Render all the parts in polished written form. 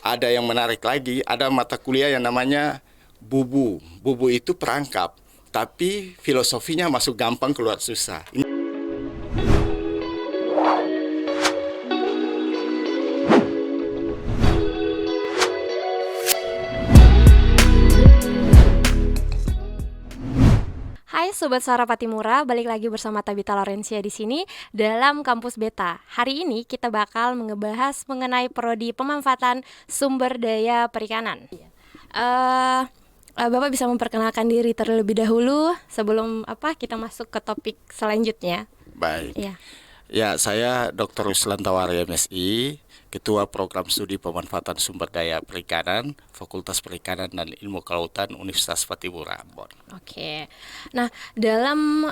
ada yang menarik lagi, ada mata kuliah yang namanya bubu. Bubu itu perangkap, tapi filosofinya masuk gampang keluar susah. Hai Sobat Suara Patimura, balik lagi bersama Tabita Laurencia di sini dalam Kampus Beta. Hari ini kita bakal ngebahas mengenai prodi pemanfaatan sumber daya perikanan. Bapak bisa memperkenalkan diri terlebih dahulu sebelum kita masuk ke topik selanjutnya. Baik. Iya. Ya, saya Dr. Ruslan Tawari MSI, Ketua Program Studi Pemanfaatan Sumber Daya Perikanan, Fakultas Perikanan dan Ilmu Kelautan Universitas Patimura, Ambon. Oke. Nah, dalam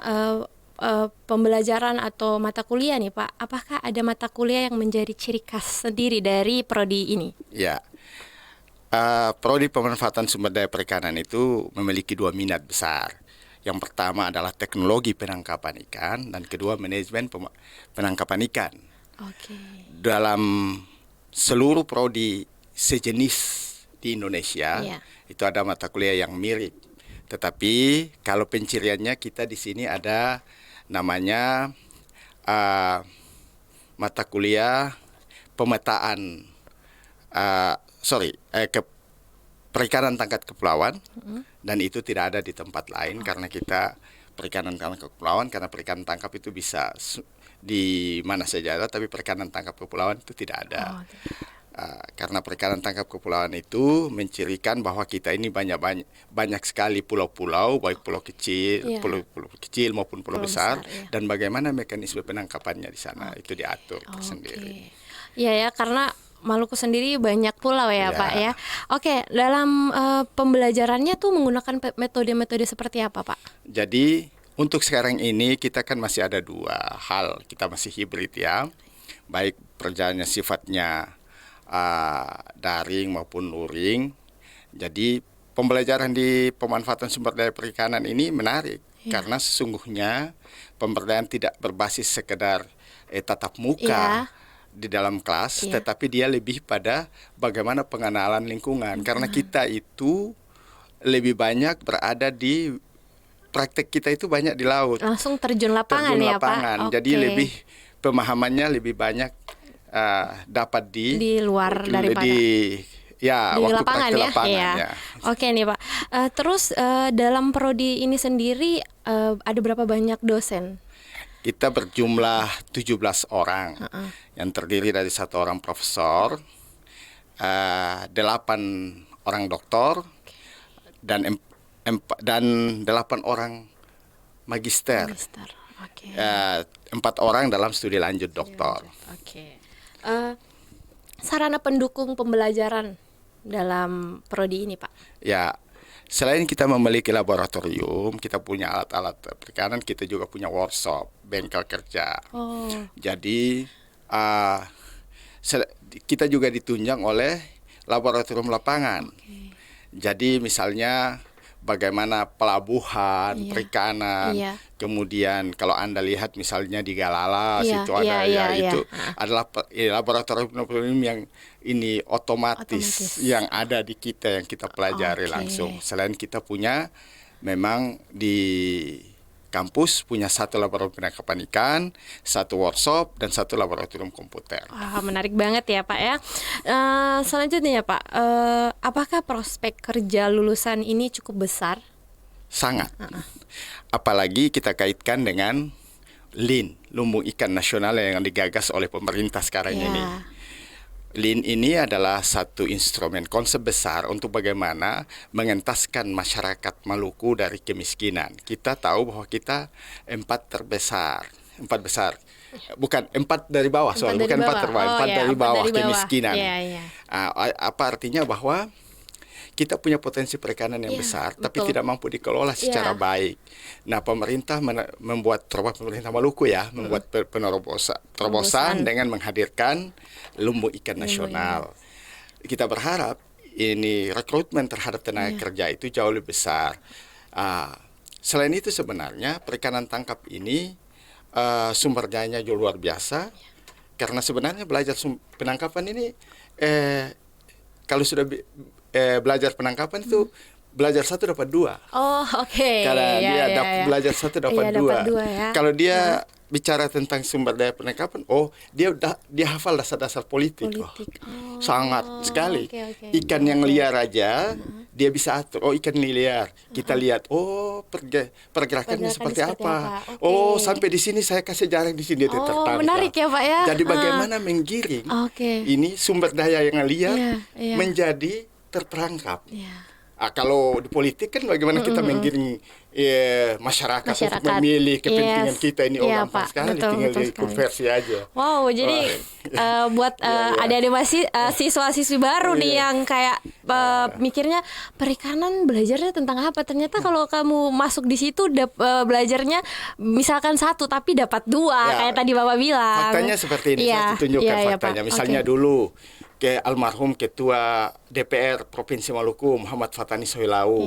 pembelajaran atau mata kuliah nih Pak, apakah ada mata kuliah yang menjadi ciri khas sendiri dari prodi ini? Ya, Prodi Pemanfaatan Sumber Daya Perikanan itu memiliki dua minat besar. Yang pertama adalah teknologi penangkapan ikan dan kedua manajemen penangkapan ikan. Oke. Dalam seluruh prodi sejenis di Indonesia, Iya. itu ada mata kuliah yang mirip. Tetapi kalau penciriannya kita di sini ada namanya mata kuliah pemetaan perikanan tangkap kepulauan, dan itu tidak ada di tempat lain karena kita perikanan tangkap kepulauan, karena perikanan tangkap itu bisa di mana saja ada, tapi perikanan tangkap kepulauan itu tidak ada. Karena perikanan tangkap kepulauan itu mencirikan bahwa kita ini banyak sekali pulau-pulau, baik pulau kecil, Iya. pulau kecil maupun pulau besar, Iya. dan bagaimana mekanisme penangkapannya di sana itu diatur tersendiri. Iya ya, karena Maluku sendiri banyak pulau ya Ya. Pak ya. Oke, dalam pembelajarannya tuh menggunakan metode-metode seperti apa Pak? Jadi untuk sekarang ini kita kan masih ada dua hal, kita masih hibrid ya, baik perjalanannya sifatnya daring maupun luring. Jadi pembelajaran di pemanfaatan sumber daya perikanan ini menarik karena sesungguhnya pemberdayaan tidak berbasis sekedar tatap muka di dalam kelas, tetapi dia lebih pada bagaimana pengenalan lingkungan. Karena kita itu lebih banyak berada di praktek, kita itu banyak di laut. Langsung terjun lapangan ya Pak? Jadi lebih pemahamannya lebih banyak dapat di luar daripada di waktu lapangan praktek ya. lapangan, ya. Oke nih Pak. Terus dalam prodi ini sendiri ada berapa banyak dosen? Kita berjumlah 17 orang yang terdiri dari 1 orang profesor, 8 orang doktor, dan 8 orang magister. Oke. 4 orang dalam studi lanjut doktor. Oke. Sarana pendukung pembelajaran dalam prodi ini Pak? Ya, selain kita memiliki laboratorium, kita punya alat-alat perikanan, kita juga punya workshop, bengkel kerja. Jadi kita juga ditunjang oleh laboratorium lapangan. Jadi misalnya bagaimana pelabuhan, perikanan, kemudian kalau Anda lihat misalnya di Galalas itu ada itu adalah laboratorium yang ini otomatis yang ada di kita, yang kita pelajari langsung. Selain kita punya memang di kampus punya 1 laboratorium penangkapan ikan, 1 workshop, dan 1 laboratorium komputer. Menarik banget ya Pak ya. Selanjutnya ya Pak, apakah prospek kerja lulusan ini cukup besar? Sangat. Apalagi kita kaitkan dengan LIN, Lumbung Ikan Nasional yang digagas oleh pemerintah sekarang ini. LIN ini adalah satu instrumen konsep besar untuk bagaimana mengentaskan masyarakat Maluku dari kemiskinan. Kita tahu bahwa kita 4 besar. Bukan 4 dari bawah, bukan 4 terbawah, 4 dari bawah kemiskinan. Apa artinya? Bahwa kita punya potensi perikanan yang besar, tapi tidak mampu dikelola secara baik. Nah, pemerintah membuat pemerintah Maluku membuat terobosan dengan menghadirkan Lumbung Ikan Nasional. Kita berharap ini rekrutmen terhadap tenaga kerja itu jauh lebih besar. Selain itu sebenarnya perikanan tangkap ini sumber dayanya jauh luar biasa, karena sebenarnya belajar penangkapan ini kalau sudah belajar penangkapan itu belajar 1 dapat 2. Oh, oke. Karena Ya, dia ya, ya. belajar 1 dapat Iya, 2. dapat 2 ya. Kalau dia bicara tentang sumber daya penangkapan, dia hafal dasar-dasar politik. Politik. Oh, Sangat sekali. oke. Ikan yang liar aja dia bisa atur. Oh, ikan liar. Kita lihat, pergerakannya seperti apa. Oke. Sampai di sini saya kasih jarak di sini dia tertangkap. Menarik ya, Pak ya. Jadi bagaimana menggiring ini sumber daya yang liar Iya. menjadi terperangkap. Iya. Kalau di politik kan bagaimana kita menggiring masyarakat untuk memilih kepentingan kita ini gampang Pak. sekali, tinggal dikonversi aja. Wow, jadi buat adik-adik masih siswa-siswi baru nih yang kayak mikirnya perikanan belajarnya tentang apa? Ternyata kalau kamu masuk di situ belajarnya misalkan 1 tapi dapat 2 kayak tadi Bapak bilang. Faktanya seperti ini, saya tunjukkan faktanya. Misalnya dulu almarhum Ketua DPR Provinsi Maluku Muhammad Fatani Sohilau.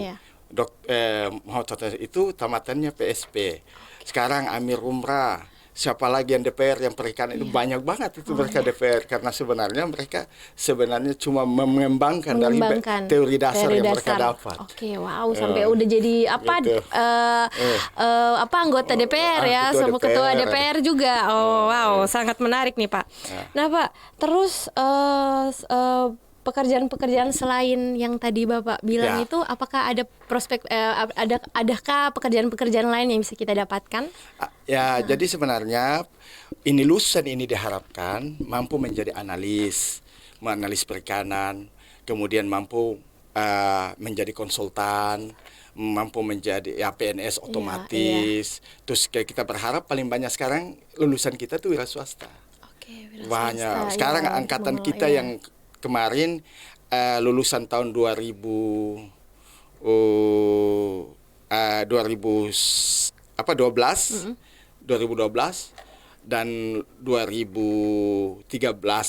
Muhammad Fatani itu tamatannya PSP. Sekarang Amir Umrah. Siapa lagi yang DPR yang perikanan itu banyak banget itu mereka DPR, karena sebenarnya mereka cuma mengembangkan dari teori dasar yang mereka dapat. Oke, wow, sampai udah jadi anggota DPR ya, sama ketua DPR juga. Oh, wow, sangat menarik nih, Pak. Nah, Pak, terus pekerjaan-pekerjaan selain yang tadi Bapak bilang itu, apakah ada prospek adakah pekerjaan-pekerjaan lain yang bisa kita dapatkan? Jadi sebenarnya lulusan ini diharapkan mampu menjadi menganalisis perikanan, kemudian mampu menjadi konsultan, mampu menjadi PNS otomatis. Terus kita berharap paling banyak sekarang lulusan kita tuh wira swasta. Wira banyak. Swasta, sekarang angkatan kita yang kemarin lulusan tahun 2012 dan 2013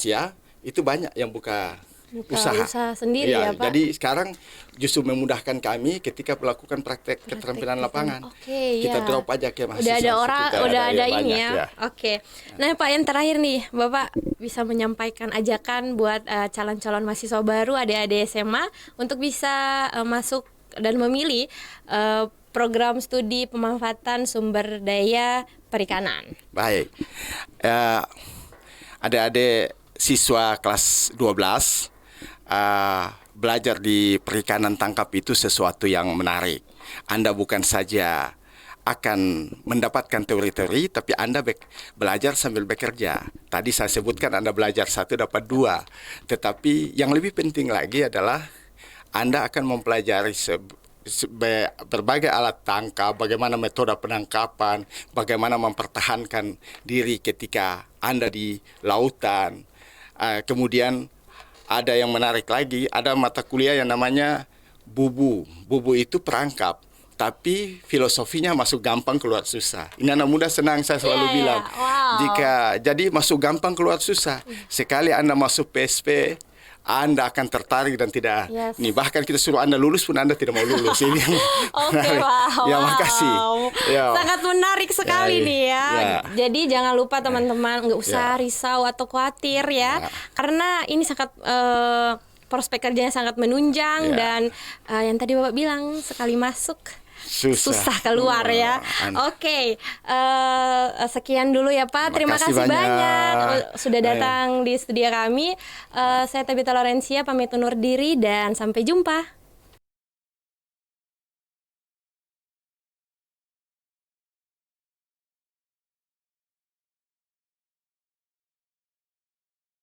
ya, itu banyak yang buka usaha sendiri ya, Pak. Jadi sekarang justru memudahkan kami ketika melakukan praktek keterampilan lapangan. Kita drop aja ke mahasiswa. Udah ada ini ya. Oke. Nah, Pak, yang terakhir nih, Bapak bisa menyampaikan ajakan buat calon-calon mahasiswa baru, adik-adik SMA untuk bisa masuk dan memilih program studi pemanfaatan sumber daya perikanan. Baik. Adik-adik siswa kelas 12 belajar di perikanan tangkap itu sesuatu yang menarik. Anda bukan saja akan mendapatkan teori-teori, tapi Anda belajar sambil bekerja. Tadi saya sebutkan Anda belajar 1 dapat 2. Tetapi yang lebih penting lagi adalah Anda akan mempelajari berbagai alat tangkap, bagaimana metode penangkapan, bagaimana mempertahankan diri ketika Anda di lautan. Kemudian ada yang menarik lagi, ada mata kuliah yang namanya bubu. Bubu itu perangkap, tapi filosofinya masuk gampang keluar susah. Ini anak muda senang, saya selalu bilang. Jadi masuk gampang keluar susah. Sekali Anda masuk PSP, Anda akan tertarik dan tidak. Bahkan kita suruh Anda lulus pun Anda tidak mau lulus. Ini yang makasih. Sangat menarik sekali nih ya. Jadi jangan lupa teman-teman, nggak usah risau atau khawatir ya. Karena ini sangat prospek kerjanya sangat menunjang dan yang tadi Bapak bilang sekali masuk susah keluar ya. Oke, sekian dulu ya Pak. Terima kasih banyak sudah datang di studio kami. Saya Tabita Lorencia pamit undur diri dan sampai jumpa.